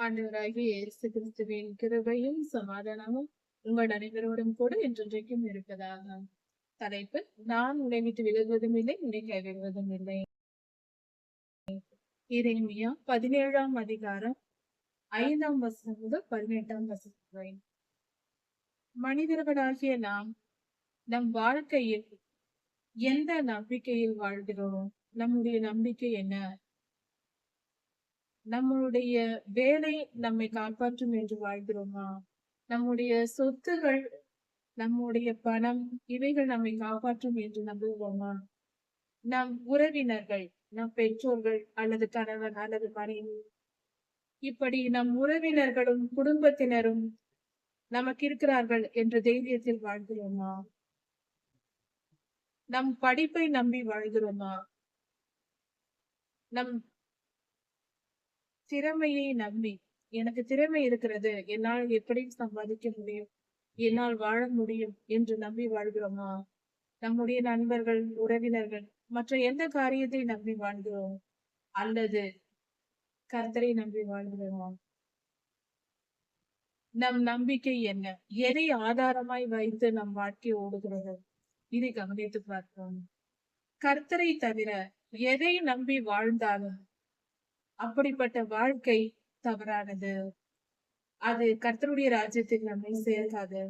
ஆண்டவராகிய இயேசு கிறிஸ்துவின் கிருபையும் சமாதானமும் உங்கள் அனைவரோடும் கூட என்றென்றைக்கும் இருப்பதாக. தலைப்பு: நான் உன்னை விட்டு விலகுவதும் இல்லை, உன்னை கைவிடுவதும் இல்லை. எரேமியா 17ஆம் அதிகாரம் 5ஆம் வசனம் முதல் 18ஆம் வசனம் வரை. மனிதர்களாகிய நாம் நம் வாழ்க்கையில் எந்த நம்பிக்கையில் வாழ்கிறோம்? நம்முடைய நம்பிக்கை என்ன? நம்மளுடைய வேலை நம்மை காப்பாற்றும் என்று வாழ்கிறோமா? நம்முடைய சொத்துகள், நம்முடைய பணம், இவைகள் நம்மை காப்பாற்றும் என்று நம்புகிறோமா? நம் உறவினர்கள், நம் பெற்றோர்கள் அல்லது கணவன் அல்லது மனைவி, இப்படி நம் உறவினர்களும் குடும்பத்தினரும் நமக்கு இருக்கிறார்கள் என்ற தைரியத்தில் வாழ்கிறோமா? நம் படிப்பை நம்பி வாழ்கிறோமா? நம் திறமையை நம்பி, எனக்கு திறமை இருக்கிறது, என்னால் எப்படி சம்பாதிக்க முடியும், என்னால் வாழ முடியும் என்று நம்பி வாழ்கிறோமா? நம்முடைய நண்பர்கள், உறவினர்கள், மற்ற எந்த காரியத்தை நம்பி வாழ்கிறோம்? அல்லது கர்த்தரை நம்பி வாழ்கிறோமா? நம் நம்பிக்கை என்ன? எதை ஆதாரமாய் வைத்து நம் வாழ்க்கை ஓடுகிறது? இதை கவனித்து பார்க்கிறோம். கர்த்தரை தவிர எதை நம்பி வாழ்ந்தாலும் அப்படிப்பட்ட வாழ்க்கை தவறானது. அது கர்த்தருடைய ராஜ்யத்தில் நம்மை சேர்க்காது.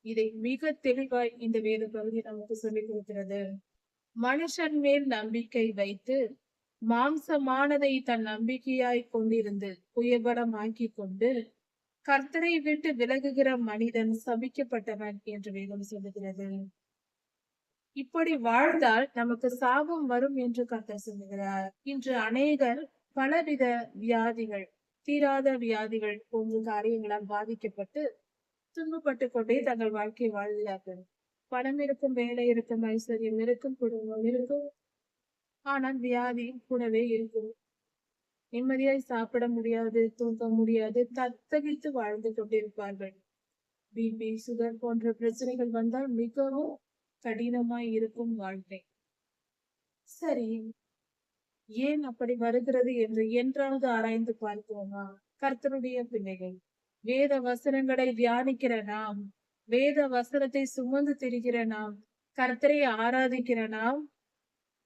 இதை மிக தெளிவாய் இந்த வேத பகுதி நமக்கு சொல்லிக் கொடுக்கிறது. மனுஷன் மேல் நம்பிக்கை வைத்து மாம்சமானதை தன் நம்பிக்கையாய் கொண்டிருந்து புயபலமாக்கி கொண்டு கர்த்தரை விட்டு விலகுகிற மனிதன் சபிக்கப்பட்டவன் என்று வேதம் சொல்லுகிறது. இப்படி வாழ்ந்தால் நமக்கு சாபம் வரும் என்று கர்த்தர் சொல்லுகிறார். இன்று அநேகர் பலவித வியாதிகள், தீராத வியாதிகள் போன்ற காரியங்களால் பாதிக்கப்பட்டு துன்பப்பட்டு கொண்டே தங்கள் வாழ்க்கை வாழ்கிறார்கள். பணம் இருக்கும், வேலை இருக்கும், ஐஸ்வர்யம் இருக்கும், குடும்பம் இருக்கும், ஆனால் வியாதி கூடவே இருக்கும். நிம்மதியாய் சாப்பிட முடியாது, தூங்க முடியாது, தத்தகித்து வாழ்ந்து கொண்டிருப்பார்கள். பிபி, சுகர் போன்ற பிரச்சனைகள் வந்தால் மிகவும் கடினமாய் இருக்கும் வாழ்க்கை. சரி, ஏன் அப்படி வருகிறது என்று என்றாவது ஆராய்ந்து பார்ப்போமா? கர்த்தருடைய பிள்ளைகள், வேத வசனங்களை தியானிக்கிற நாம், வேத வசனத்தை சுமந்து திரிகிற நாம், கர்த்தரை ஆராதிக்கிற நாம்,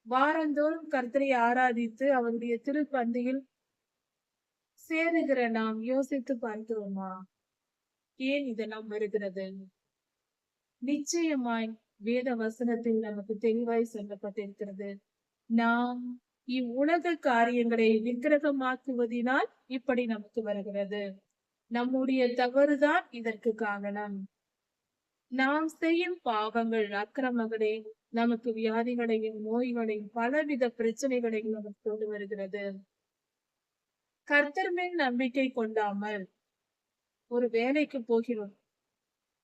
வாரந்தோறும் கர்த்தரை ஆராதித்து அவருடைய திருப்பந்தியில் சேருகிற நாம் யோசித்து பார்க்கிறோமா? ஏன் இதெல்லாம் வருகிறது? நிச்சயமாய் வேத வசனத்தில் நமக்கு தெளிவாய் சொல்லப்பட்டிருக்கிறது. நாம் இவ்வுலக காரியங்களை விக்கிரகமாக்குவதினால் இப்படி நமக்கு வருகிறது. நம்முடைய தவறுதான் இதற்கு காரணம். நாம் செய்யும் பாவங்கள், அக்கிரமங்களே நமக்கு வியாதிகளையும் நோய்களையும் பலவித பிரச்சனைகளையும் நமக்கு கொண்டு வருகிறது. கர்த்தர் மேல் நம்பிக்கை கொண்டாமல் ஒரு வேலைக்கு போகிறோம்.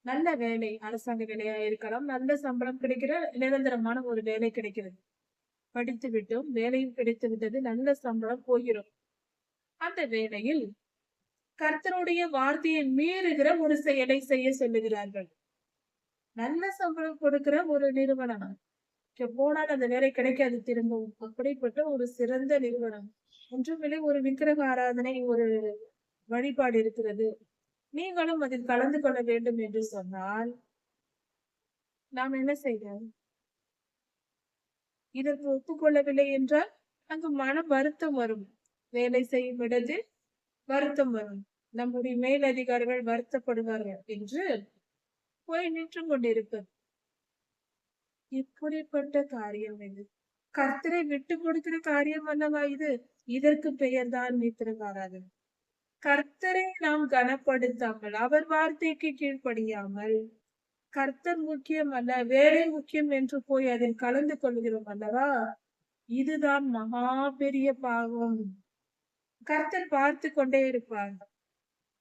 நல்ல வேலை, அரசாங்க வேலையா இருக்கலாம், நல்ல சம்பளம் கிடைக்கிற நிரந்தரமான ஒரு வேலை கிடைக்கிறது. படித்து விட்டோம், வேலையும் கிடைத்து விட்டது, நல்ல சம்பளம், போகிறோம். அந்த வேலையில் கர்த்தருடைய வார்த்தையை மீறுகிற ஒரு செயலை செய்ய சொல்லுகிறார்கள். நல்ல சம்பளம் கொடுக்கிற ஒரு நிறுவனம், போனால் அந்த வேலை கிடைக்காது திரும்பவும். அப்படிப்பட்ட ஒரு சிறந்த நிறுவனம், ஒன்றுமில்லை, ஒரு விக்கிரக ஆராதனை, ஒரு வழிபாடு இருக்கிறது, நீங்களும் அதில் கலந்து கொள்ள வேண்டும் என்று சொன்னால் நாம் என்ன செய்வோம்? இதற்கு ஒப்புக்கொள்ளவில்லை என்றால் அங்கு மன வருத்தம் வரும். வேலை செய்யும் இடத்தில் வருத்தம் வரும். நம்முடைய மேலதிகாரிகள் வருத்தப்படுவார்கள் என்று போய் நின்று கொண்டிருப்பது. இப்படிப்பட்ட காரியம் இது. கர்த்தரை விட்டு கொடுக்கிற காரியம் அல்லவா இது? இதற்கு பெயர்தான் நித்திரகாராதனை. கர்த்தரை நாம் கனப்படுத்தாமல், அவர் வார்த்தைக்கு கீழ்ப்படியாமல், கர்த்தர் முக்கியம் அல்ல, வேலை முக்கியம் என்று போய் அதில் கலந்து கொள்கிறோம் அல்லவா? இதுதான் மகா பெரிய பாவம். கர்த்தர் பார்த்து கொண்டே இருப்பார்.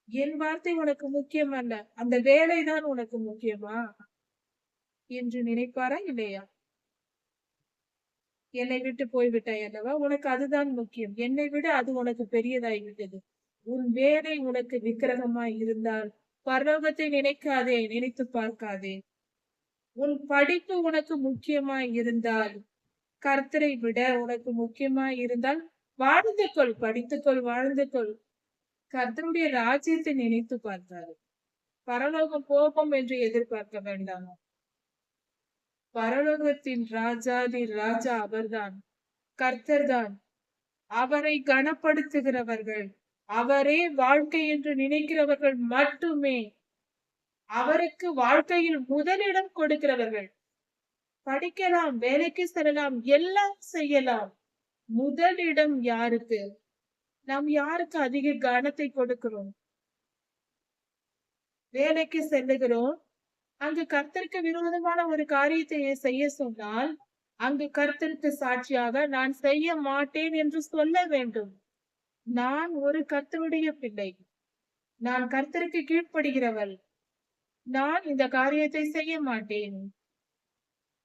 என் வார்த்தை உனக்கு முக்கியம் அல்ல, அந்த வேலைதான் உனக்கு முக்கியமா என்று நினைப்பாரா இல்லையா? என்னை விட்டு போய்விட்டாய் அல்லவா, உனக்கு அதுதான் முக்கியம், என்னை விட அது உனக்கு பெரியதாகிவிட்டது. உன் வேலை உனக்கு விக்கிரகமாய் இருந்தால் பரலோகத்தை நினைக்காதே, நினைத்து பார்க்காதே. உன் படிப்பு உனக்கு முக்கியமாய் இருந்தால், கர்த்தரை விட உனக்கு முக்கியமாய் இருந்தால் வாழ்ந்து கொள், படித்துக்கொள், வாழ்ந்து கொள். கர்த்தருடைய ராஜ்யத்தை நினைத்து பார்த்தாரு. பரலோகம் போகும் என்று எதிர்பார்க்க வேண்டாம். பரலோகத்தின் ராஜாதி ராஜா அவர்தான், கர்த்தர்தான். அவரை கனப்படுத்துகிறவர்கள், அவரே வாழ்க்கை என்று நினைக்கிறவர்கள் மட்டுமே, அவருக்கு வாழ்க்கையில் முதலிடம் கொடுக்கிறவர்கள். படிக்கலாம், வேலைக்கு செல்லலாம், எல்லாம் செய்யலாம். முதலிடம் யாருக்கு? நாம் யாருக்கு அதிக கனத்தை கொடுக்கிறோம்? வேலைக்கு செல்லுகிறோம், அங்கு கர்த்தருக்கு விரோதமான ஒரு காரியத்தை செய்ய சொன்னால், அங்கு கர்த்தருக்கு சாட்சியாக நான் செய்ய மாட்டேன் என்று சொல்ல வேண்டும். நான் ஒரு கர்த்தருடைய பிள்ளை, நான் கர்த்தருக்கு கீழ்ப்படுகிறவள், நான் இந்த காரியத்தை செய்ய மாட்டேன்,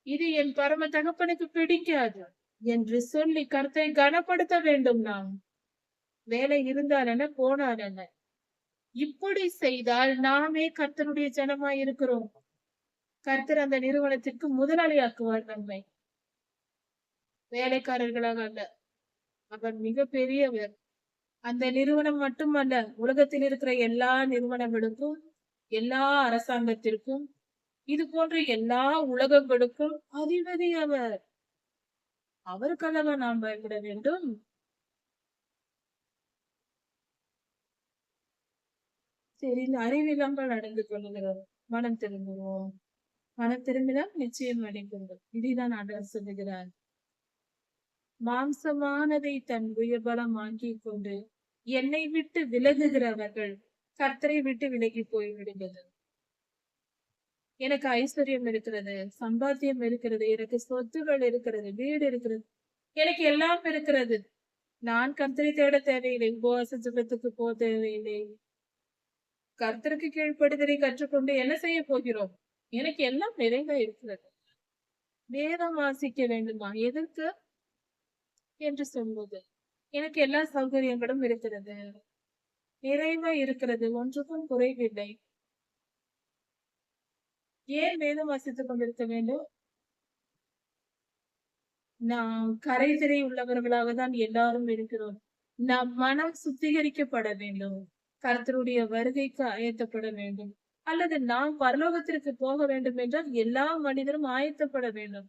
இது என் பரம தகப்பனுக்கு பிடிக்காது என்று சொல்லி கர்த்தரை கனப்படுத்த வேண்டும். நாம் வேலை இருந்தால் என்ன, போனால் என்ன, இப்படி செய்தால் நாமே கர்த்தருடைய ஜனமாய் இருக்கிறோம். கர்த்தர் அந்த நிறுவனத்திற்கு முதலாளியாக்குவார் நம்மை, வேலைக்காரர்களாக அல்ல. அவர் மிக பெரியவர். அந்த நிறுவனம் மட்டுமல்ல, உலகத்தில் இருக்கிற எல்லா நிறுவனங்களுக்கும், எல்லா அரசாங்கத்திற்கும், இது போன்ற எல்லா உலகங்களுக்கும் அதிபதி அவர். அவருக்கல்லவா நாம் பயப்பட வேண்டும்? சரி, இந்த அறிவில்லாமல் நடந்து கொள்ளுகிறோம். மனம் திரும்புவோம். மனம் திரும்பினால் நிச்சயம் அடைந்துள்ளோம். இதைதான் ஆண்டவர் சொல்லுகிறார். மாம்சமானதை தன் உயர்பலமாக்கி கொண்டு என்னை விட்டு விலகுகிறவர்கள் கர்த்தரை விட்டு விலகி போய்விடுகிறது. எனக்கு ஐஸ்வர்யம் இருக்கிறது, சம்பாத்தியம் இருக்கிறது, எனக்கு சொத்துகள் இருக்கிறது, வீடு இருக்கிறது, எனக்கு எல்லாம் இருக்கிறது, நான் கர்த்தரை தேட தேவையில்லை, உபவாச ஜெபத்துக்கு போக தேவையில்லை, கர்த்தருக்கு கீழ்ப்படுதலை கற்றுக்கொண்டு என்ன செய்ய போகிறோம்? எனக்கு எல்லாம் நிறைவா இருக்கிறது, வேதம் வாசிக்க வேண்டுமா? எதற்கு என்று சொல்வது, எனக்கு எல்லா சௌகரியங்களும் இருக்கிறது, நிறைவா இருக்கிறது, ஒன்றுக்கும் குறைவில்லை, ஏன் வேதம் வாசித்துக் கொண்டிருக்க வேண்டும்? நாம் கரைதிரை உள்ளவர்களாக தான் எல்லாரும் இருக்கிறோம். நம் மனம் சுத்திகரிக்கப்பட வேண்டும், கர்த்தருடைய வருகைக்கு ஆயத்தப்பட வேண்டும். அல்லது நாம் பரலோகத்திற்கு போக வேண்டும் என்றால் எல்லா மனிதரும் ஆயத்தப்பட வேண்டும்.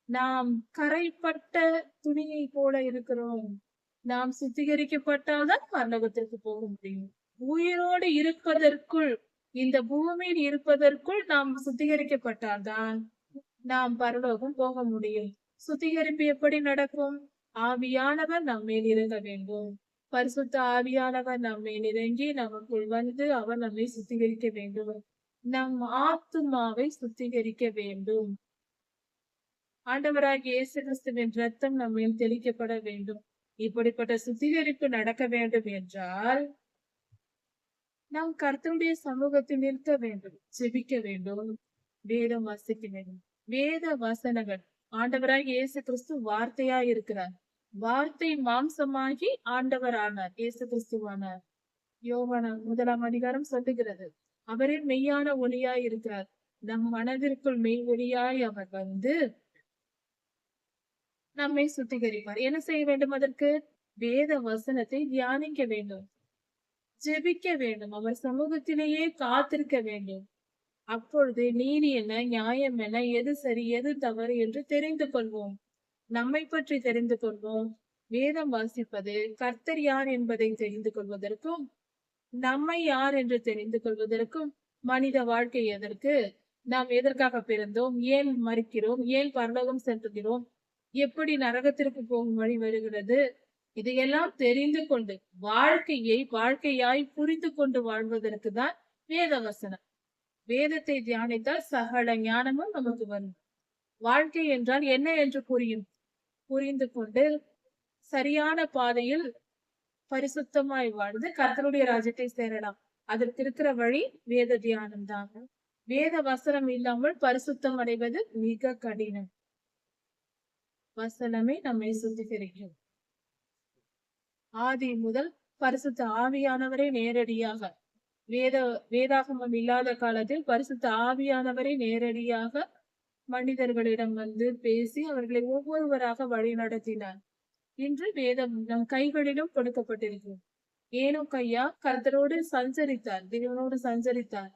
நாம் கரைப்பட்ட துணியை போல இருக்கிறோம். நாம் சுத்திகரிக்கப்பட்டால்தான் பரலோகத்திற்கு போக முடியும். உயிரோடு இருப்பதற்குள், இந்த பூமியில் இருப்பதற்குள் நாம் சுத்திகரிக்கப்பட்டால்தான் நாம் பரலோகம் போக முடியும். சுத்திகரிப்பு எப்படி நடக்கும்? ஆவியானவர் நம்மேல் இறங்க வேண்டும். பரிசுத்த ஆவியானவர் நம்மேல் இறங்கி நமக்குள் வந்து அவர் நம்மை சுத்திகரிக்க வேண்டும். நம் ஆத்துமாவை சுத்திகரிக்க வேண்டும். ஆண்டவராகிய இயேசு கிறிஸ்துவின் ரத்தம் நம்மேல் தெளிக்கப்பட வேண்டும். இப்படிப்பட்ட சுத்திகரிப்பு நடக்க வேண்டும் என்றால் நாம் கர்த்தருடைய சமூகத்தில் நிற்க வேண்டும், ஜெபிக்க வேண்டும், வேதம் வாசிக்க வேண்டும். வேத வசனங்கள், ஆண்டவராகிய இயேசு கிறிஸ்து வார்த்தையா இருக்கிறார். வார்த்தை மாம்சமாகி ஆண்டவர் ஆனார், இயேசு கிறிஸ்துவானார். யோவான் 1 அதிகாரம் சொல்லுகிறது, அவரே மெய்யான ஒளியாய் இருக்கிறார். நம் மனதிற்குள் மெய் ஒளியாய் அவர் வந்து நம்மை சுத்திகரிப்பார். என்ன செய்ய வேண்டும்? அதற்கு வேத வசனத்தை தியானிக்க வேண்டும், ஜெபிக்க வேண்டும், அவர் சமூகத்திலேயே காத்திருக்க வேண்டும். அப்பொழுது நீதி என்ன, நியாயம் என்ன, எது சரி எது தவறு என்று தெரிந்து கொள்வோம். நம்மை பற்றி தெரிந்து கொள்வோம். வேதம் வாசிப்பது கர்த்தர் யார் என்பதை தெரிந்து கொள்வதற்கும், நம்மை யார் என்று தெரிந்து கொள்வதற்கும், மனித வாழ்க்கை எதற்கு, நாம் எதற்காக பிறந்தோம், ஏன் மறிக்கிறோம், ஏன் பரலோகம் செல்கிறோம், எப்படி நரகத்திற்கு போகும் வழி வருகிறது, இதையெல்லாம் தெரிந்து கொண்டு வாழ்க்கையை வாழ்க்கையாய் புரிந்து கொண்டு வாழ்வதற்கு தான் வேத வசனம். வேதத்தை தியானித்தால் சகல ஞானமும் நமக்கு வரும். வாழ்க்கை என்றால் என்ன என்று புரிந்து கொண்டு சரியான பாதையில் பரிசுத்தமாய் வாழ்ந்து கர்த்தருடைய ராஜ்யத்தை சேரலாம். அதற்கு இருக்கிற வழி வேத தியானம் தான். வேத வசனம் இல்லாமல் பரிசுத்தம் அடைவது மிக கடினம். வசனமே நம்மை சுத்திகரிக்கும். ஆதி முதல் பரிசுத்த ஆவியானவரை நேரடியாக, வேதாகமம் இல்லாத காலத்தில் பரிசுத்த ஆவியானவரை நேரடியாக மனிதர்களிடம் வந்து பேசி அவர்களை ஒவ்வொருவராக வழி நடத்தினார். இன்று வேதம் நம் கைகளிலும் கொடுக்கப்பட்டிருக்கிறது. ஏனோக்கையா கர்த்தரோடு சஞ்சரித்தார், தேவனோடு சஞ்சரித்தார்.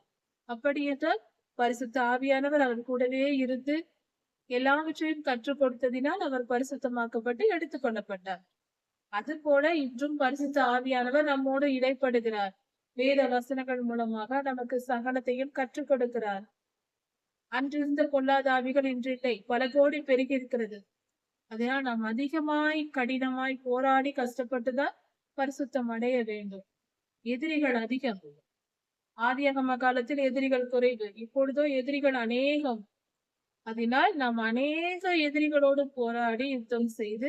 அப்படி என்றால் பரிசுத்த ஆவியானவர் அவர் கூடவே இருந்து எல்லாவற்றையும் கற்றுக் கொடுத்ததினால் அவர் பரிசுத்தமாக்கப்பட்டு எடுத்துக் கொள்ளப்பட்டார். அது போல இன்றும் பரிசுத்த ஆவியானவர் நம்மோடு இடைப்படுகிறார். வேத வசனங்கள் மூலமாக நமக்கு சகலத்தையும் கற்றுக் கொடுக்கிறார். அன்றிருந்த பொல்லாத ஆவிகள் இன்று இல்லை, பல கோடி பெருகி இருக்கிறது. அதனால் நாம் அதிகமாய் கடினமாய் போராடி கஷ்டப்பட்டுதான் பரிசுத்தம் அடைய வேண்டும். எதிரிகள் அதிகம். ஆதியாகம காலத்தில் எதிரிகள் குறைவு, இப்பொழுதோ எதிரிகள் அநேகம். அதனால் நாம் அநேக எதிரிகளோடு போராடி யுத்தம் செய்து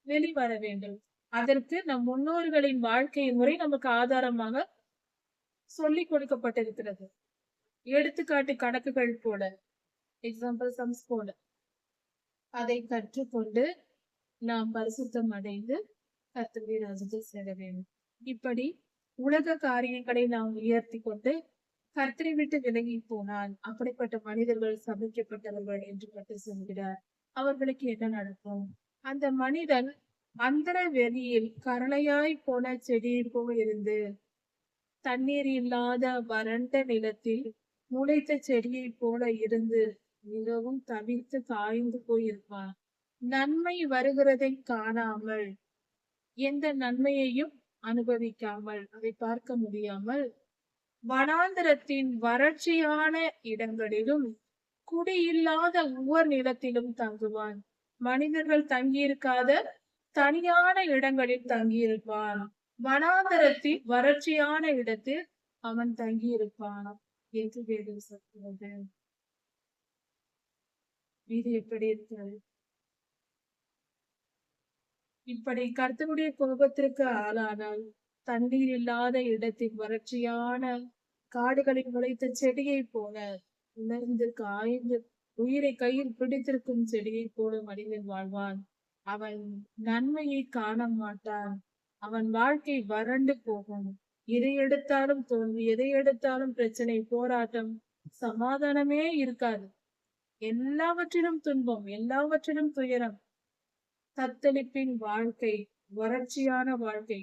வெளிவர வேண்டும். அதற்கு நம் முன்னோர்களின் வாழ்க்கை முறை நமக்கு ஆதாரமாக சொல்லிக் கொடுக்கப்பட்டிருக்கிறது. எடுத்துக்காட்டு கணக்குகள் போல, எக்ஸாம்பிள் சம்ஸ் போல அதை கற்றுக்கொண்டு நாம் பரிசுத்தம் அடைந்து கர்த்தருடைய ராஜ்யத்தில் சேர வேண்டும். இப்படி உலக காரியங்களை நாம் உயர்த்தி கொண்டு கர்த்தரை விட்டு விலகி போனால் அப்படிப்பட்ட மனிதர்கள் சபிக்கப்பட்டவர்கள் என்று கர்த்தர் சொல்கிறார். அவர்களுக்கு என்ன நடக்கும்? அந்த மனிதன் அந்தர வெளியில் கரளையாய் போன செடியை போல் இருந்து தண்ணீர் இல்லாத வறண்ட நிலத்தில் முளைத்த செடியை போல இருந்து மிகவும் தவித்து காய்ந்து போயிருப்பான். நன்மை வருகிறதை காணாமல், எந்த நன்மையையும் அனுபவிக்காமல், அதை பார்க்க முடியாமல் வனாந்தரத்தின் வறட்சியான இடங்களிலும் குடியில்லாத உவர் நிலத்திலும் தங்குவான். மனிதர்கள் தங்கியிருக்காத தனியான இடங்களில் தங்கியிருப்பான். வனாந்தரத்தில் வறட்சியான இடத்தில் அவன் தங்கியிருப்பான் என்று வேதம் சொல்கிறது. இது எப்படி இருக்கிறது? இப்படி கர்த்தருடைய கோபத்திற்கு ஆளானால் தண்ணீர் இல்லாத இடத்தில் வறட்சியான காடுகளில் முளைத்த செடியை போல உணர்ந்து காய்ந்து உயிரை கையில் பிடித்திருக்கும் செடியை போல மனிதன் வாழ்வான். அவன் நன்மையை காண மாட்டான். அவன் வாழ்க்கை வறண்டு போகும். எதை எடுத்தாலும் தோல்வி, எதை எடுத்தாலும் பிரச்சனை, போராட்டம், சமாதானமே இருக்காது. எல்லாவற்றிலும் துன்பம், எல்லாவற்றிலும் துயரம், தத்தளிப்பின் வாழ்க்கை, வறட்சியான வாழ்க்கை.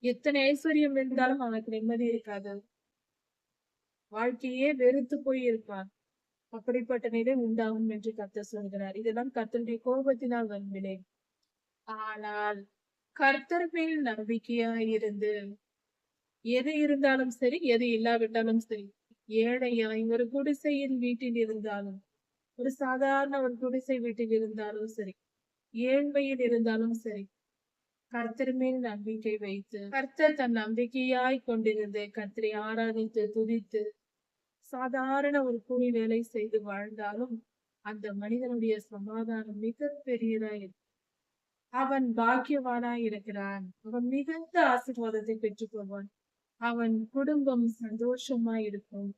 எத்தனை ஐஸ்வர்யம் இருந்தாலும் அவனுக்கு நிம்மதி இருக்காது. வாழ்க்கையே வெறுத்து போய் இருப்பான். அப்படிப்பட்ட நிலை உண்டாகும் என்று கர்த்தர் சொல்கிறார். இதெல்லாம் கர்த்தருடைய கோபத்தினால் வரும் விலை. ஆனால் கர்த்தர் மேல் நம்பிக்கையாய் இருந்து எது இருந்தாலும் சரி, எது இல்லாவிட்டாலும் சரி, ஏழையாய் ஒரு குடிசையின் வீட்டில் இருந்தாலும், ஒரு சாதாரண ஒரு குடிசை வீட்டில் இருந்தாலும் சரி, ஏழ்மையில் இருந்தாலும் சரி, கர்த்தர் மேல் நம்பிக்கை வைத்து கர்த்தர் தன் நம்பிக்கையாய் கொண்டிருந்து கர்த்தரை ஆராதித்து துதித்து சாதாரண ஒரு கூலி வேலை செய்து வாழ்ந்தாலும் அந்த மனிதனுடைய சமாதானம் மிக பெரியதாய் அவன் பாக்கியவானாய் இருக்கிறான். அவன் மிகுந்த ஆசீர்வாதத்தை பெற்றுக் கொள்வான். அவன் குடும்பம் சந்தோஷமாய் இருக்கும்.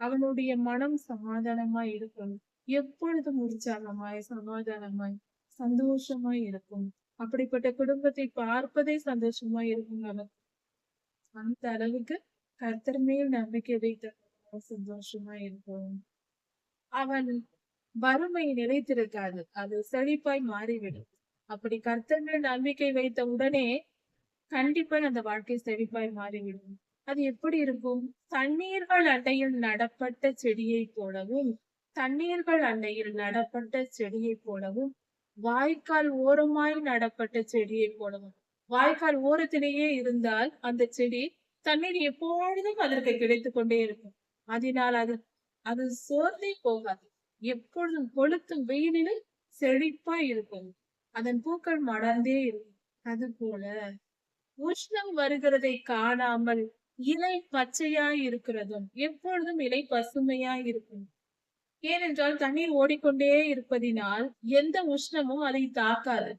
அவனுடைய மனம் சமாதானமாய் இருக்கும். எப்பொழுதும் உற்சாகமாய் சமாதானமாய் சந்தோஷமாய் இருக்கும். அப்படிப்பட்ட குடும்பத்தை பார்ப்பதே சந்தோஷமாய் இருக்கும். அவன் அந்த அளவுக்கு கர்த்தர் மேல் நம்பிக்கை வைத்த சந்தோஷமாய் இருக்கும். அவன் வறுமை நிலைத்திருக்காது, அது செழிப்பாய் மாறிவிடும். அப்படி கர்த்தர் மேல் நம்பிக்கை வைத்த உடனே கண்டிப்பாக அந்த வாழ்க்கை செழிப்பாய் மாறிவிடும். அது எப்படி இருக்கும்? தண்ணீர்கள் அண்டையில் நடப்பட்ட செடியை போலவும், தண்ணீர்கள் அண்டையில் நடப்பட்ட செடியை போலவும், வாய்க்கால் ஓரமாய் நடப்பட்ட செடியை போலவும். வாய்க்கால் ஓரத்திலேயே இருந்தால் அந்த செடி தண்ணீர் எப்பொழுதும் அதற்கு கிடைத்துக் கொண்டே இருக்கும். அதனால் அது சோர்ந்தே போகாது. எப்பொழுதும் கொளுத்தும் வெயிலில் செழிப்பா இருக்கும். அதன் பூக்கள் மலர்ந்தே இருக்கும். அது போல உஷ்ணம் வருகிறதை காணாமல் இலை பச்சையாய் இருக்கிறதும் எப்பொழுதும் இலை பசுமையாய் இருக்கும். ஏனென்றால் தண்ணீர் ஓடிக்கொண்டே இருப்பதினால் எந்த உஷ்ணமும் அதை தாக்காது.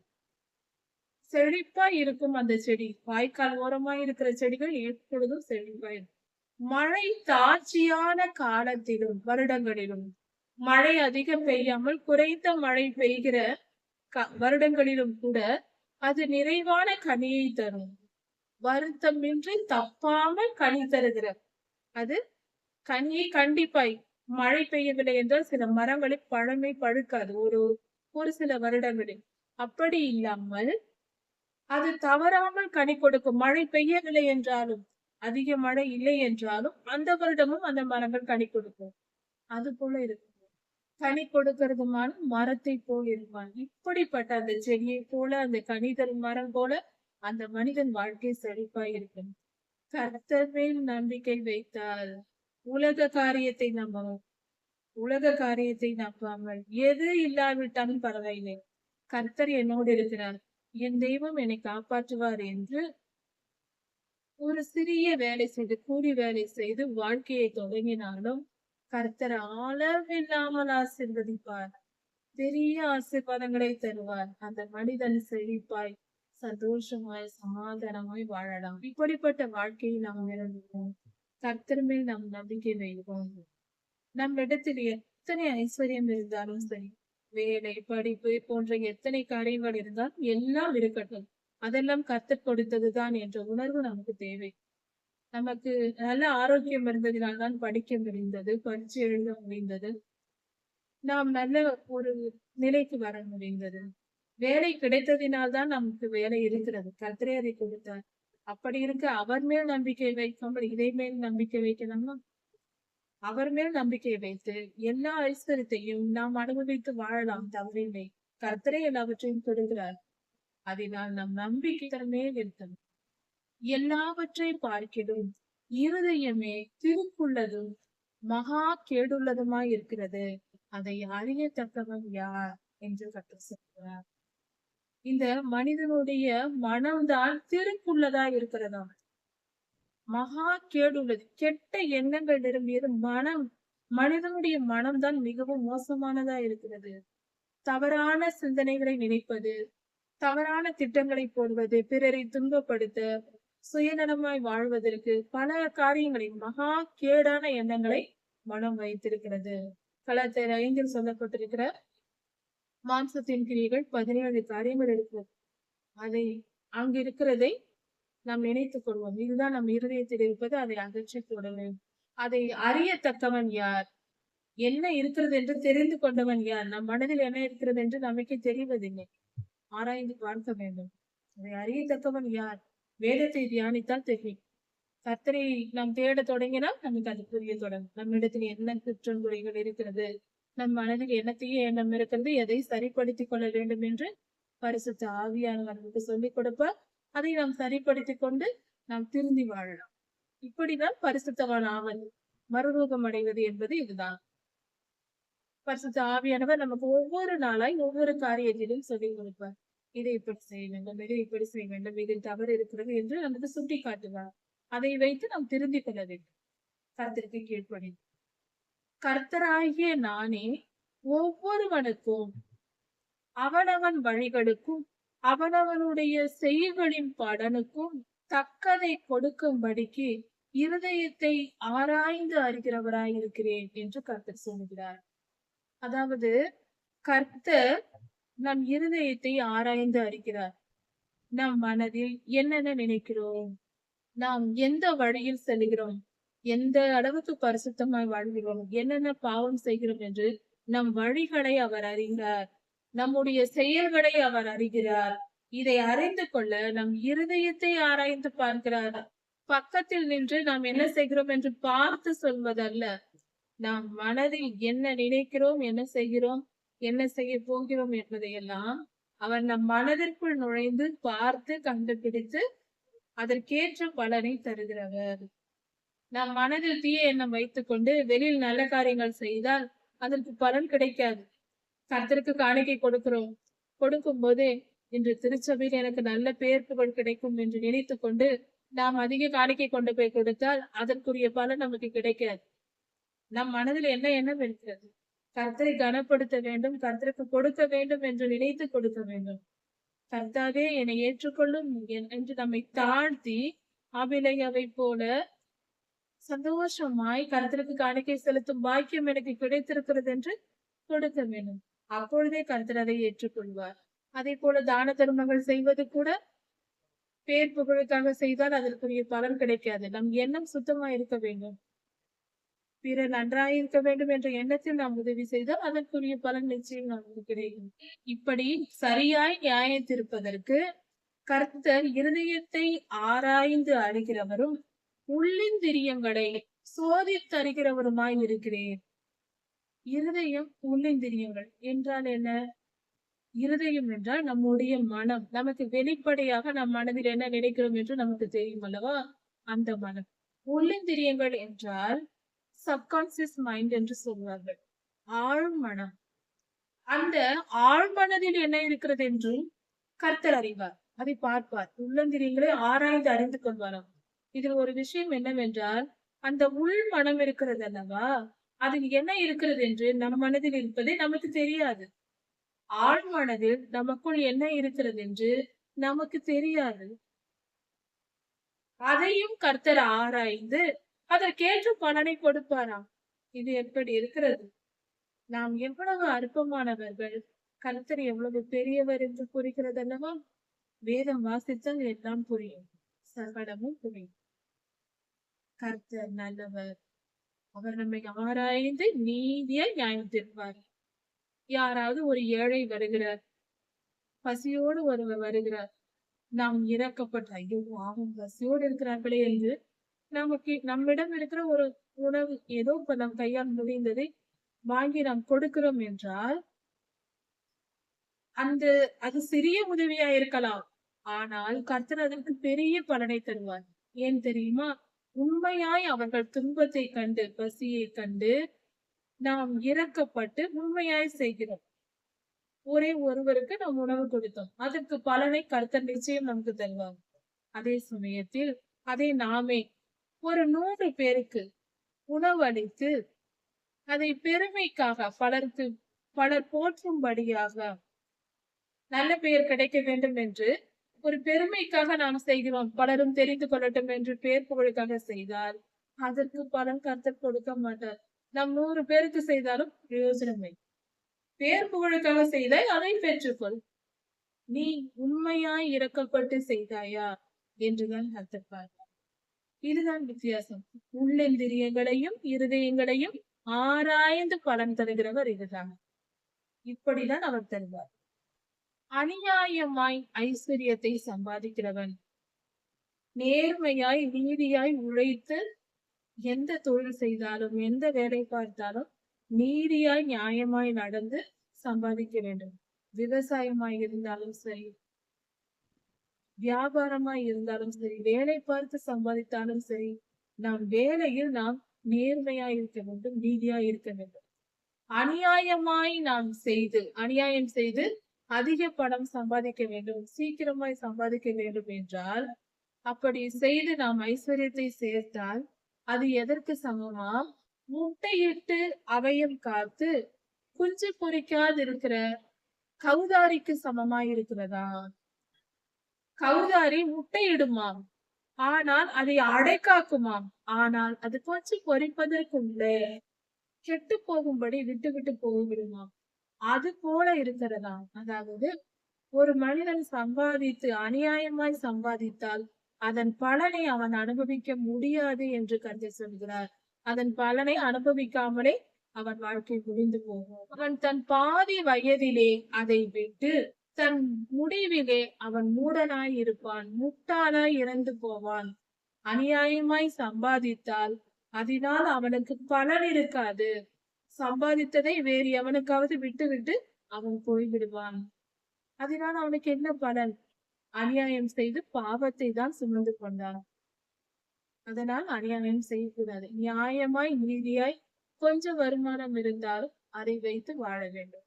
செழிப்பா இருக்கும் அந்த செடி. வாய்க்கால் ஓரமாய் இருக்கிற செடிகள் எப்பொழுதும் செழிப்பா இருக்கும். மழை தாட்சியான காலத்திலும் வருடங்களிலும், மழை அதிகம் பெய்யாமல் குறைந்த மழை பெய்கிற வருடங்களிலும் கூட அது நிறைவான கனியை தரும். வருத்தமின்றி தப்பாமல் கனி தருகிற அது கனியை கண்டிப்பாய். மழை பெய்யவில்லை என்றால் சில மரங்களில் பழமை பழுக்காது ஒரு சில வருடங்களில். அப்படி இல்லாமல் அது தவறாமல் கனி கொடுக்கும். மழை பெய்யவில்லை என்றாலும், அதிக மழை இல்லை என்றாலும், அந்த வருடமும் அந்த மரங்கள் கனி கொடுக்கும். அது போல இருக்கும். கனி கொடுக்கிறதுமான மரத்தை போல் இருப்பான். இப்படிப்பட்ட அந்த செடியை போல, அந்த கனி தரும் மரம் போல, அந்த மனிதன் வாழ்க்கை செழிப்பாய் இருக்கும். கர்த்தர் மேல் நம்பிக்கை வைத்தால் உலக காரியத்தை நம்பவும், உலக காரியத்தை நம்பாமல் எது இல்லாவிட்டாலும் பரவாயில்லை, கர்த்தர் என்னோடு இருக்கிறார், என் தெய்வம் என்னை காப்பாற்றுவார் என்று ஒரு சிறிய வேலை செய்து, கூலி வேலை செய்து வாழ்க்கையை தொடங்கினாலும் கர்த்தர் அளவில்லாமல் ஆசீர்வதிப்பார். பெரிய ஆசீர்வாதங்களை தருவார். அந்த மனிதன் செழிப்பாய், சந்தோஷமாய், சமாதானமாய் வாழலாம். இப்படிப்பட்ட வாழ்க்கையை நாம் விரும்புவோம். கர்த்தர் மேல் நாம் நம்பிக்கை வைப்போம். நம்மிடத்தில் எத்தனை ஐஸ்வர்யம் இருந்தாலும் சரி, வேலை, படிப்பு போன்ற எத்தனை காரியங்கள் இருந்தாலும் எல்லாம் இருக்கட்டும். அதெல்லாம் கர்த்தர் கொடுத்ததுதான் என்ற உணர்வு நமக்கு தேவை. நமக்கு நல்ல ஆரோக்கியம் இருந்ததினால்தான் படிக்க முடிந்தது, பரீட்சை எழுத முடிந்தது, நாம் நல்ல ஒரு நிலைக்கு வர முடிந்தது. வேலை கிடைத்ததினால்தான் நமக்கு வேலை இருக்கிறது. கர்த்தரே அதை கொடுத்தார். அப்படி இருக்க அவர் மேல் நம்பிக்கை வைக்காமல் இதை மேல் நம்பிக்கை வைக்கலாமா? அவர் மேல் நம்பிக்கை வைத்து எல்லா ஐஸ்வர்யத்தையும் நாம் அனுபவித்து வாழலாம், தவறில்லை. கர்த்தரே எல்லாவற்றையும் கொடுக்கிறார். அதனால் நம் நம்பிக்கை மேல் இருக்கணும். எல்லாவற்றையும் பார்க்கிலும் இருதயமே திருக்குள்ளதும் மகா கேடுள்ளதுமாய் இருக்கிறது, அதை அறியத்தக்கவன் யார் என்று கர்த்தர் சொல்கிறார். இந்த மனிதனுடைய மனம்தான் திருக்குள்ளதா இருக்கிறதா, மகா கேடுள்ளது. கெட்ட எண்ணங்கள் நிரம்பியது மனம். மனிதனுடைய மனம்தான் மிகவும் மோசமானதா இருக்கிறது. தவறான சிந்தனைகளை நினைப்பது, தவறான திட்டங்களை போடுவது, பிறரை துன்பப்படுத்த, சுயநலமாய் வாழ்வதற்கு பல காரியங்களை, மகா கேடான எண்ணங்களை மனம் வைத்திருக்கிறது. கலாச்சார 5 சொல்லப்பட்டிருக்கிற மாம்சத்தின் கிரியைகள் 17 காரியங்கள் இருக்கிறது. அதை அங்கு இருக்கிறதை நாம் நினைத்துக் கொள்வோம். இதுதான் நம் இருதயத்தில் இருப்பது, அதை அகற்றி போட வேண்டும். அதை அறியத்தக்கவன் யார், என்ன இருக்கிறது என்று தெரிந்து கொண்டவன் யார்? நம் மனதில் என்ன இருக்கிறது என்று நமக்கு தெரிவதில்லை. ஆராய்ந்து பார்க்க வேண்டும். அதை அறியத்தக்கவன் யார்? வேதத்தை தியானித்தால் தெரியும். கர்த்தரை நாம் தேட தொடங்கினால் நமக்கு அது புரிய தொடங்கும். நம்மிடத்தில் என்ன குற்றம் குறைகள் இருக்கிறது, நம் மனதில் என்ன தீய எண்ணம் இருக்கிறது, எதை சரிப்படுத்திக் கொள்ள வேண்டும் என்று பரிசுத்த ஆவியானவர் நமக்கு சொல்லிக் கொடுப்பார். அதை நாம் சரிப்படுத்திக் கொண்டு நாம் திருந்தி வாழலாம். இப்படிதான் பரிசுத்தவான் ஆவது, மறுரூபம் அடைவது என்பது இதுதான். பரிசுத்த ஆவியானவர் நமக்கு ஒவ்வொரு நாளாய் ஒவ்வொரு காரியத்திலும் சொல்லிக் கொடுப்பார். இதை இப்படி செய்ய வேண்டும், இதை இப்படி செய்ய வேண்டும், இதில் தவறு இருக்கிறது என்று நமக்கு சுட்டி காட்டுவார். அதை வைத்து நாம் திருந்திக் கொள்ள வேண்டும். கர்த்தருக்கு கீழ்ப்படி. கர்த்தராகிய நானே ஒவ்வொருவனுக்கும் அவனவன் வழிகளுக்கும் அவனவனுடைய செய்களின் பலனுக்கும் தக்கதை கொடுக்கும்படிக்கு இருதயத்தை ஆராய்ந்து அறிகிறவராயிருக்கிறேன் என்று கர்த்தர் சொல்கிறார். அதாவது கர்த்தர் நம் இருதயத்தை ஆராய்ந்து அறிகிறார். நம் மனதில் என்னென்ன நினைக்கிறோம், நாம் எந்த வழியில் செல்கிறோம், எந்த அளவுக்கு பரிசுத்தமாய் வாழ்கிறோம், என்னென்ன பாவம் செய்கிறோம் என்று நம் வழிகளை அவர் அறிகிறார். நம்முடைய செயல்களை அவர் அறிகிறார். இதை அறிந்து கொள்ள நம் இருதயத்தை ஆராய்ந்து பார்க்கிறார். பக்கத்தில் நின்று நாம் என்ன செய்கிறோம் என்று பார்த்து சொல்வதல்ல, நாம் மனதில் என்ன நினைக்கிறோம், என்ன செய்கிறோம், என்ன செய்ய போகிறோம் என்பதையெல்லாம் அவர் நம் மனதிற்குள் நுழைந்து பார்த்து கண்டுபிடித்து அதற்கேற்ற பலனை தருகிறவர். நம் மனதில் தீய எண்ணம் வைத்துக் கொண்டு வெளியில் நல்ல காரியங்கள் செய்தால் அதற்கு பலன் கிடைக்காது. கர்த்தருக்கு காணிக்கை கொடுக்கிறோம், கொடுக்கும் போதே இன்று திருச்சபையில் எனக்கு நல்ல பேர் புகழ் கிடைக்கும் என்று நினைத்துக் கொண்டு நாம் அதிக காணிக்கை கொண்டு போய் கொடுத்தால் அதற்குரிய பலன் நமக்கு கிடைக்காது. நம் மனதில் என்ன எண்ணம் இருக்கிறது, கர்த்தரை கனப்படுத்த வேண்டும், கர்த்தருக்கு கொடுக்க வேண்டும் என்று நினைத்து கொடுக்க வேண்டும். கர்த்தாவே என்னை ஏற்றுக்கொள்ளும் என்று நம்மை தாழ்த்தி அபிலையாவை போல சந்தோஷமாய் கர்த்தருக்கு காணிக்கை செலுத்தும் பாக்கியம் எனக்கு கிடைத்திருக்கிறது என்று கொடுக்க வேண்டும். அப்பொழுதே கர்த்தர் அதை ஏற்றுக்கொள்வார். அதே போல தான தர்மங்கள் செய்வது கூட பேர் புகழுக்காக செய்தால் அதற்குரிய பலன் கிடைக்காது. நம் எண்ணம் சுத்தமா இருக்க வேண்டும், பிறர் நன்றாக இருக்க வேண்டும் என்ற எண்ணத்தில் நாம் உதவி செய்தால் அதற்குரிய பலன் நிச்சயம் நமக்கு கிடைக்கும். இப்படி சரியாய் நியாயத்திருப்பதற்கு கர்த்தர் இருதயத்தை ஆராய்ந்து அறிகிறவரும் உள்ளிந்திரியங்களை சோதித்தறிகிறவருமாய் இருக்கிறேன். இருதயம், உள்ளிந்திரியங்கள் என்றால் என்ன? இருதயம் என்றால் நம்முடைய மனம். நமக்கு வெளிப்படையாக நம் மனதில் என்ன நினைக்கிறோம் என்று நமக்கு தெரியும் அல்லவா? அந்த மனம். உள்ளிந்திரியங்கள் என்றால் சப்கான்சியஸ் மைண்ட் என்று சொல்வார்கள். ஆழ்மனம். அந்த ஆழ்மனதில் என்ன இருக்கிறது என்று கர்த்தர் அறிவார். அதை பார்ப்பார். உள்ளந்திரியங்களை ஆராய்ந்து அறிந்து கொள்வாராம். இதில் ஒரு விஷயம் என்னவென்றால், அந்த உள் மனம் இருக்கிறது அல்லவா, அதில் என்ன இருக்கிறது என்று நம் மனதில் இருப்பதே நமக்கு தெரியாது. ஆழ்மனதில் நமக்குள் என்ன இருக்கிறது என்று நமக்கு தெரியாது. அதையும் கர்த்தர் ஆராய்ந்து அதற்கேற்ற பலனை கொடுப்பாராம். இது எப்படி இருக்கிறது? நாம் எவ்வளவு அற்பமானவர்கள், கர்த்தர் எவ்வளவு பெரியவர் என்று புரிகிறது அல்லவா? வேதம் வாசித்தால் எல்லாம் புரியும், சகலமும் புரியும். கர்த்தர் நல்லவர். அவர் நம்மை ஆராய்ந்து நீதியை நியாயம் தீர்ப்பார். யாராவது ஒரு ஏழை வருகிறார், பசியோடு ஒருவர் வருகிறார், நாம் இறக்கப்பட்ட ஐயோ ஆகும் பசியோடு இருக்கிறார்களே என்று நமக்கு நம்மிடம் இருக்கிற ஒரு உணவு ஏதோ நம் கையால் முடிந்ததை வாங்கி நாம் கொடுக்கிறோம் என்றால் அது சிறிய உதவியா இருக்கலாம். ஆனால் கர்த்தர் அதற்கு பெரிய பலனை தருவார். ஏன் தெரியுமா? உண்மையாய் அவர்கள் துன்பத்தை கண்டு, பசியை கண்டு நாம் இறக்கப்பட்டு உண்மையாய் செய்கிறோம். ஒரே ஒருவருக்கு நாம் உணவு கொடுத்தோம், அதற்கு பலனை கர்த்தர் நிச்சயம் நமக்கு தருவார். அதே சமயத்தில் அதை நாமே ஒரு 100 பேருக்கு உணவு அளித்து அதை பெருமைக்காக பலர் போற்றும்படியாக நல்ல பெயர் கிடைக்க வேண்டும் என்று ஒரு பெருமைக்காக நாம் செய்கிறோம், பலரும் தெரிந்து கொள்ளட்டும் என்று பேர் புகழுக்காக செய்தால் அதற்கு பலன் கர்த்தர் கொடுக்க மாட்டார். நாம் 100 பேருக்கு செய்தாலும் பிரயோஜனமே. பேர் புகழுக்காக செய்தாய், அதை பெற்றுக்கொள். நீ உண்மையாய் இறக்கப்பட்டு செய்தாயா என்றுதான் கர்த்தர் பார்ப்பார். இதுதான் வித்தியாசம். உள்ளந்திரியங்களையும் இருதயங்களையும் ஆராய்ந்து பலன் தருகிறவர் இதுதான். இப்படிதான் அவர் தருவார். அநியாயமாய் ஐஸ்வர்யத்தை சம்பாதிக்கிறவன் நேர்மையாய் நீதியாய் உழைத்து எந்த தொழில் செய்தாலும் எந்த வேலை பார்த்தாலும் நீதியாய் நியாயமாய் நடந்து சம்பாதிக்க வேண்டும். விவசாயமாய் இருந்தாலும் சரி, வியாபாரமாய் இருந்தாலும் சரி, வேலை பார்த்து சம்பாதித்தாலும் சரி, நாம் வேலையில் நாம் நேர்மையாய் இருக்க வேண்டும், நீதியாய் இருக்க வேண்டும். அநியாயம் செய்து அதிக பணம் சம்பாதிக்க வேண்டும், சீக்கிரமாய் சம்பாதிக்க வேண்டும் என்றால், அப்படி செய்து நாம் ஐஸ்வர்யத்தை சேர்த்தால் அது எதற்கு சமமா? முட்டையிட்டு அவயம் காத்து குஞ்சு பொறிக்காது இருக்கிற கௌதாரிக்கு சமமாய் இருக்கிறதா? கௌதாரி முட்டையிடுமாம், ஆனால் அதை அடைக்காக்குமாம். ஆனால் அது கொஞ்சம் பொறிப்பதற்குள்ளே கெட்டு போகும்படி விட்டு போய்விடுமாம். அது போல இருக்கிறதா? அதாவது ஒரு மனிதன் அநியாயமாய் சம்பாதித்தால் அதன் பலனை அவன் அனுபவிக்க முடியாது என்று கர்த்தர் சொல்கிறார். அதன் பலனை அனுபவிக்காமலே அவன் வாழ்க்கை முடிந்து போகும். அவன் தன் பாதி வயதிலே அதை விட்டு தன் முடிவிலே அவன் மூடனாய் இருப்பான், முட்டாளாய் இறந்து போவான். அநியாயமாய் சம்பாதித்தால் அதனால் அவனுக்கு பலன் இருக்காது. சம்பாதித்ததை வேறு எவனுக்காவது விட்டு அவன் போய்விடுவான். அதனால் அவனுக்கு என்ன பலன்? அநியாயம் செய்து பாவத்தை தான் சுமந்து கொண்டான். அதனால் அநியாயம் செய்யக்கூடாது. நியாயமாய் நீதியாய் கொஞ்சம் வருமானம் இருந்தாலும் அதை வைத்து வாழ வேண்டும்.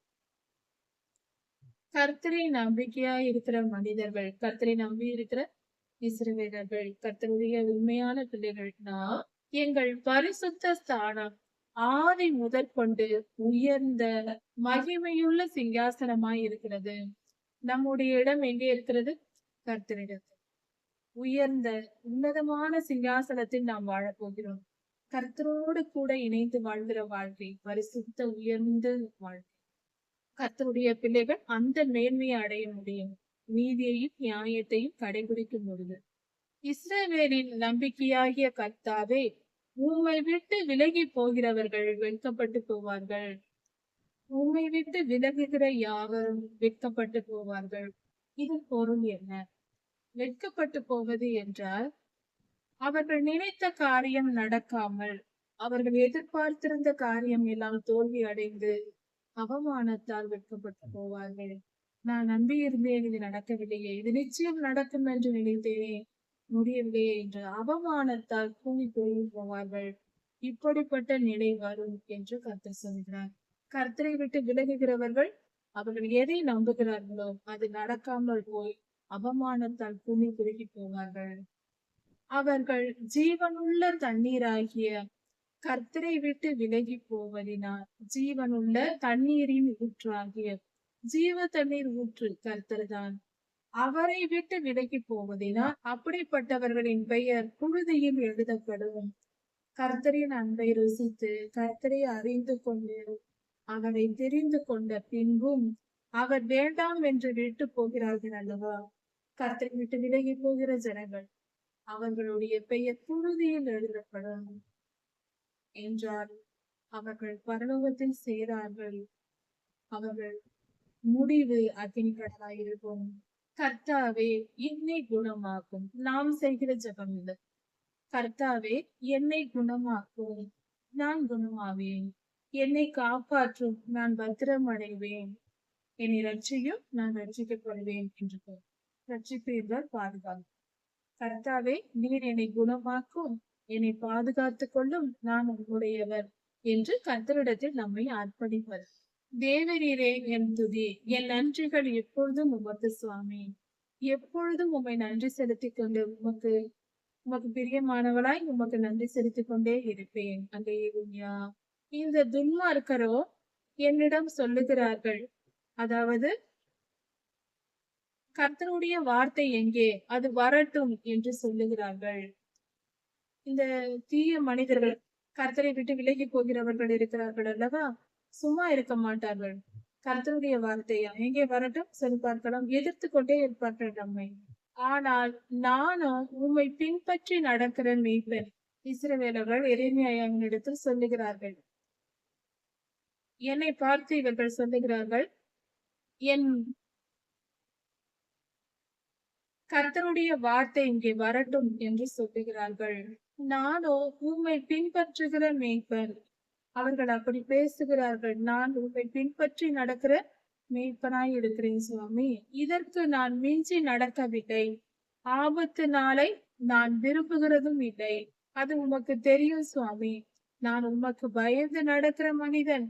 கர்த்தரை நம்பிக்கையாய் இருக்கிற மனிதர்கள், கர்த்தரை நம்பி இருக்கிற இஸ்ரவேலர்கள், கர்த்தருடைய உண்மையான பிள்ளைகள், நாம் எங்கள் பரிசுத்த ஸ்தானம் ஆதி முதற்கொண்டு உயர்ந்த மகிமையுள்ள சிங்காசனமாய் இருக்கிறது. நம்முடைய இடம் எங்கே இருக்கிறது? கர்த்தரிடத்தில். உயர்ந்த உன்னதமான சிங்காசனத்தில் நாம் வாழப்போகிறோம். கர்த்தரோடு கூட இணைந்து வாழ்கிற வாழ்க்கை பரிசுத்த உயர்ந்த வாழ்க்கை. கர்த்தருடைய பிள்ளைகள் அந்த மேன்மையை அடைய முடியும், நீதியையும் நியாயத்தையும் கடைபிடிக்க முடியும். இஸ்ரவேலின் நம்பிக்கையாகிய கர்த்தாவே, உம்மை விட்டு விலகி போகிறவர்கள் வெட்கப்பட்டு போவார்கள். உம்மை விட்டு விலகுகிற யாவரும் வெட்கப்பட்டு போவார்கள். இதன் பொருள் என்ன? வெட்கப்பட்டு போவது என்றால் அவர்கள் நினைத்த காரியம் நடக்காமல், அவர்கள் எதிர்பார்த்திருந்த காரியம் எல்லாம் தோல்வி அடைந்து அவமானத்தால் வெட்கப்பட்டு போவார்கள். நான் நம்பியிருந்தேன், இது நடக்கவில்லையே, இது நிச்சயம் நடக்கும் என்று நினைத்தேனே, முடியவில்லையே என்ற அவமானத்தால் கூனி போய் போவார்கள். இப்படிப்பட்ட நிலை வரும் என்று கர்த்தர் சொல்கிறார். கர்த்தரை விட்டு விலகுகிறவர்கள் அவர்கள் எதை நம்புகிறார்களோ அது நடக்காமல் போய் அவமானத்தால் கூனி குறுகி போவார்கள். அவர்கள் ஜீவனுள்ள தண்ணீராகிய கர்த்தரை விட்டு விலகி போவதினால், ஜீவனுள்ள தண்ணீரின் ஊற்றாகிய ஜீவ தண்ணீர் ஊற்று கர்த்தர் தான். அவரை விட்டு விலகி போவதினால் அப்படிப்பட்டவர்களின் பெயர் புழுதியில் எழுதப்படும். கர்த்தரின் அன்பை ருசித்து கர்த்தரை அறிந்து கொண்டு அவரை தெரிந்து கொண்ட பின்பும் அவர் வேண்டாம் என்று விட்டு போகிறார்கள் அல்லவா? கர்த்தரை விட்டு விலகி போகிற ஜனங்கள், அவர்களுடைய பெயர் புழுதியில் எழுதப்படும் என்றால் அவர்கள் பரலோகத்தில் சேரார்கள். அவர்கள் முடிவு அக்கினி கடலாயிருக்கும். கர்த்தாவே என்னை குணமாக்கும். நாம் செய்கிற ஜெபம் இது. கர்த்தாவே என்னை குணமாக்கும், நான் குணமாவேன். என்னை காப்பாற்றும், நான் பத்திரம் அடைவேன். என்னை ரட்சியும், நான் ரட்சிக்கப்படுவேன் என்று ரட்சிப்பீர்கள் பாதுகாப்பு. கர்த்தாவே நீர் என்னை குணமாக்கும், என்னை பாதுகாத்துக் கொள்ளும், நான் உங்களுடையவர் என்று கர்த்தரிடத்தில் நம்மை அர்ப்பணிப்பது. தேவரீரே என் துதி, என் நன்றிகள் எப்பொழுதும் உமக்கு சுவாமி. எப்பொழுதும் உம்மை நன்றி செலுத்திக் கொண்டு உமக்கு பிரியமானவளாய் உமக்கு நன்றி செலுத்திக் கொண்டே இருப்பேன். அல்லேலூயா. இந்த துன்மார்க்கரோ என்னிடம் சொல்லுகிறார்கள், அதாவது கர்த்தருடைய வார்த்தை எங்கே, அது வரட்டும் என்று சொல்லுகிறார்கள். இந்த தீய மனிதர்கள், கர்த்தரை விட்டு விலகி போகிறவர்கள் இருக்கிறார்கள் அல்லவா, சும்மா இருக்க மாட்டார்கள். கர்த்தருடைய வார்த்தையா எங்கே வரட்டும் சொல்லி பார்க்கலாம், எதிர்த்து கொண்டே இருப்பார்கள் நம்மை. ஆனால் நானும் உம்மை பின்பற்றி நடக்கிற மேய்ப்பன். இஸ்ரவேலர்கள் எரேமியாவினிடத்தில் சொல்லுகிறார்கள். என்னை பார்த்து இவர்கள் சொல்லுகிறார்கள், என் கர்த்தருடைய வார்த்தை இங்கே வரட்டும் என்று சொல்லுகிறார்கள். நானோ உம்மை பின்பற்றுகிற மேய்ப்பன். அவர்கள் அப்படி பேசுகிறார்கள். நான் உம்மை பின்பற்றி நடக்கிற மேய்ப்பனாய் இருக்கிறேன் சுவாமி. இதற்கு நான் மிஞ்சி நடக்கவில்லை. ஆபத்து நாளை நான் விரும்புகிறதும் இல்லை. அது உமக்கு தெரியும் சுவாமி. நான் உமக்கு பயந்து நடக்கிற மனிதன்.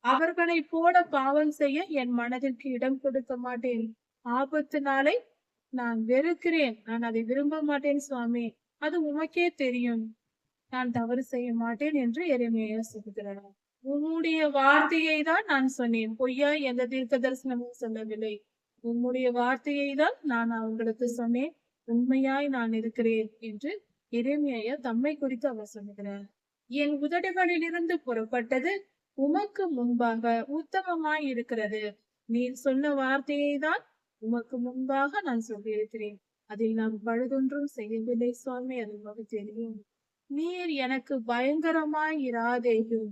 அவர்களை போல பாவம் செய்ய என் மனதிற்கு இடம் கொடுக்க மாட்டேன். ஆபத்து நாளை நான் வெறுக்கிறேன். நான் அதை விரும்ப மாட்டேன் சுவாமி. அது உமக்கே தெரியும். நான் தவறு செய்ய மாட்டேன் என்று எரேமியா சொல்கிறார். உம்முடைய வார்த்தையை தான் நான் சொன்னேன். பொய்யா எந்த தீர்க்க தரிசனமும் சொல்லவில்லை. உம்முடைய வார்த்தையை தான் நான் அவங்களுக்கு சொன்னேன். உண்மையாய் நான் இருக்கிறேன் என்று எரேமியா தம்மை குறித்து அவர் சொல்லுகிறார். என் உதடுகளிலிருந்து புறப்பட்டது உமக்கு முன்பாக உத்தமமாய் இருக்கிறது. நீர் சொன்ன வார்த்தையை தான் உமக்கு முன்பாக நான் சொல்லியிருக்கிறேன். அதில் நான் பழுதொன்றும் செய்யவில்லை சுவாமி, அது உமக்கு தெரியும். நீர் எனக்கு பயங்கரமாய் இராதேயும்,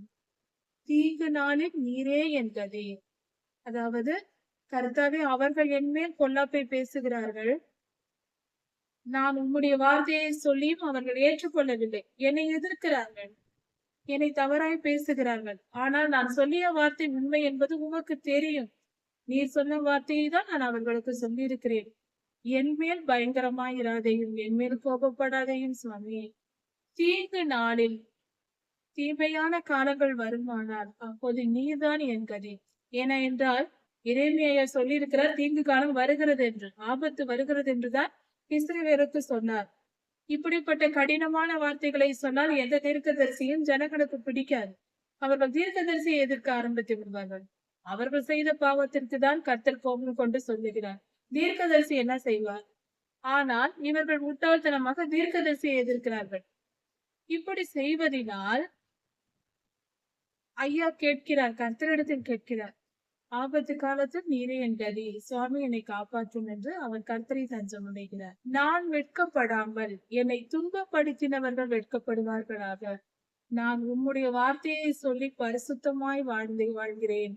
தீங்கு நாளில் நீரே என் கதி. அதாவது கர்த்தாவே, அவர்கள் என் மேல் பொல்லாப்பை பேசுகிறார்கள். நான் உம்முடைய வார்த்தையை சொல்லியும் அவர்கள் ஏற்றுக்கொள்ளவில்லை. என்னை எதிர்க்கிறார்கள், என்னை தவறாய் பேசுகிறார்கள். ஆனால் நான் சொல்லிய வார்த்தை உண்மை என்பது உமக்கு தெரியும். நீர் சொன்ன வார்த்தையை தான் நான் அவர்களுக்கு சொல்லியிருக்கிறேன். என் மேல் பயங்கரமாய் இராதையும், என் மேல் கோபப்படாதையும் சுவாமி. தீங்கு நாளில் தீமையான காலங்கள் வருமானால் அப்போது நீர்தான் என் கதி. ஏன என்றால் எரேமியா சொல்லியிருக்கிறார், தீங்கு காலம் வருகிறது என்று, ஆபத்து வருகிறது என்றுதான் இஸ்ரவேலுக்கு சொன்னார். இப்படிப்பட்ட கடினமான வார்த்தைகளை சொன்னால் எந்த தீர்க்கதரிசியும் ஜனங்களுக்கு பிடிக்காது. அவர்கள் தீர்க்கதரிசியை எதிர்க்க ஆரம்பித்து விடுவார்கள். அவர்கள் செய்த பாவத்திற்கு தான் கர்த்தர் கோபம் கொண்டு சொல்லுகிறார். தீர்க்கதரிசி என்ன செய்வார்? ஆனால் இவர்கள் முட்டாள்தனமாக தீர்க்கதரிசியை எதிர்க்கிறார்கள். இப்படி செய்வதனால் ஐயா கேட்கிறார், கர்த்தரிடத்தில் கேட்கிறார், ஆபத்து காலத்தில் நீரே என் கதி, சுவாமி என்னை காப்பாற்றும் என்று அவர் கர்த்தரை தஞ்சம் அடைகிறார். நான் வெட்கப்படாமல் என்னை துன்பப்படுத்தினவர்கள் வெட்கப்படுவார்களாக. நான் உம்முடைய வார்த்தையை சொல்லி பரிசுத்தமாய் வாழ்கிறேன்.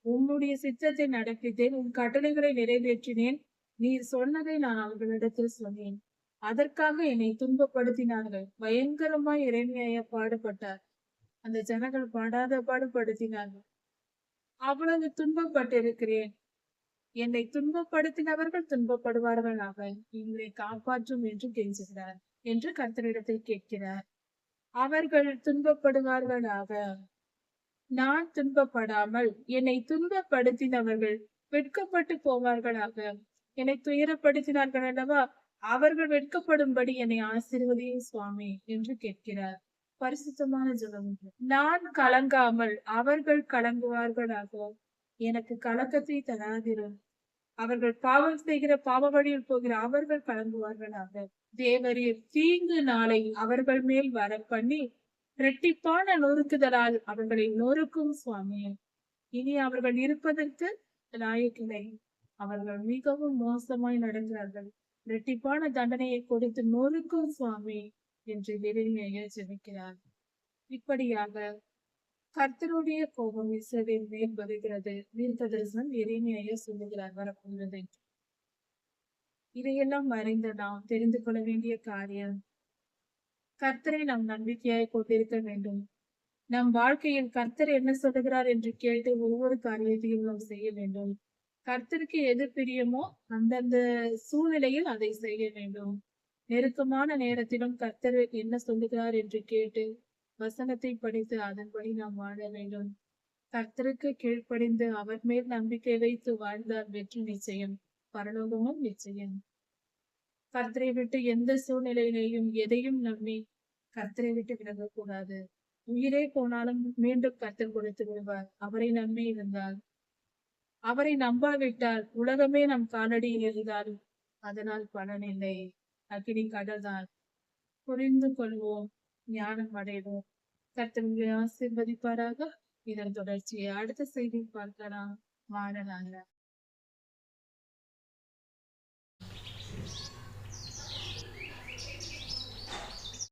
உம்முடைய சித்தத்தை நடப்பித்தேன். உன் கட்டளைகளை நிறைவேற்றினேன். நீர் சொன்னதை நான் அவர்களிடத்தில் சொன்னேன். அதற்காக என்னை துன்பப்படுத்தினார்கள். பயங்கரமாய் இறைமையா பாடுபட்டார். அந்த ஜனங்கள் படாத பாடுபடுத்தினார்கள். அவ்வளவு துன்பப்பட்டிருக்கிறேன். என்னை துன்பப்படுத்தினவர்கள் துன்பப்படுவார்களாக. எங்களை காப்பாற்றும் என்று கெஞ்சுகிறார் என்று கர்த்தரிடத்தில் கேட்கிறார். அவர்கள் துன்பப்படுவார்களாக. நான் துன்பப்படாமல் என்னை துன்பப்படுத்தினவர்கள் வெட்கப்பட்டு போவார்களாக. என்னை துயரப்படுத்தினார்கள் அல்லவா, அவர்கள் வெட்கப்படும்படி என்னை ஆசீர்வதியும் சுவாமி என்று கேட்கிறார். பரிசுத்தமான ஜெபம் இது. நான் கலங்காமல் அவர்கள் கலங்குவார்களாக. எனக்கு கலக்கத்தை தராதிரும். அவர்கள் பாவம் செய்கிற பாவ வழியில் போகிற அவர்கள் கலங்குவார்களாக. தேவரீர் தீங்கு நாளை அவர்கள் மேல் வர பண்ணி இரட்டிப்பான நொறுக்குதலால் அவர்களை நொறுக்கும் சுவாமி. இனி அவர்கள் இருப்பதற்கு லாயக்கில்லை. அவர்கள் மிகவும் மோசமாய் நடந்தார்கள். இரட்டிப்பான தண்டனையை கொடுத்து நொறுக்கும் சுவாமி என்று எரேமியா ஜெபிக்கிறார். இப்படியாக கர்த்தருடைய கோபம் இஸ்ரவேல் மேல் வருகிறது. தீர்க்கதரிசனம் எரேமியா சொல்லுகிறார் வரப்போகிறது. இதையெல்லாம் அறிந்த நாம் தெரிந்து கொள்ள வேண்டிய காரியம், கர்த்தரை நாம் நம்பிக்கையாய் கொண்டிருக்க வேண்டும். நம் வாழ்க்கையில் கர்த்தர் என்ன சொல்லுகிறார் என்று கேட்டு ஒவ்வொரு காரியத்தையும் நாம் செய்ய வேண்டும். கர்த்தருக்கு எது பிரியமோ அந்தந்த சூழ்நிலையில் அதை செய்ய வேண்டும். நெருக்கமான நேரத்திலும் கர்த்தர் என்ன சொல்லுகிறார் என்று கேட்டு வசனத்தை படித்து அதன்படி நாம் வாழ வேண்டும். கர்த்தருக்கு கீழ்ப்படிந்து அவர் மேல் நம்பிக்கை வைத்து வாழ்ந்தால் வெற்றி நிச்சயம், பரலோகமும் நிச்சயம். கர்த்தரை விட்டு எந்த சூழ்நிலையிலையும் எதையும் நம்பி கர்த்தரை விட்டு விலகக்கூடாது. உயிரே போனாலும் மீண்டும் கர்த்தர் கொடுத்து விடுவார். அவரை நம்பி இருந்தால். அவரை நம்பாவிட்டால் உலகமே நம் காலடியில் இருந்தாலும் அதனால் பலன் இல்லை. அக்கினி கடல்தான். புரிந்து கொள்வோம், ஞானம் அடைவோம். கர்த்தர் உங்களை ஆசீர்வதிப்பாராக. இதன் தொடர்ச்சியை அடுத்த செய்தி பார்க்கலாம். வாழலாங்க.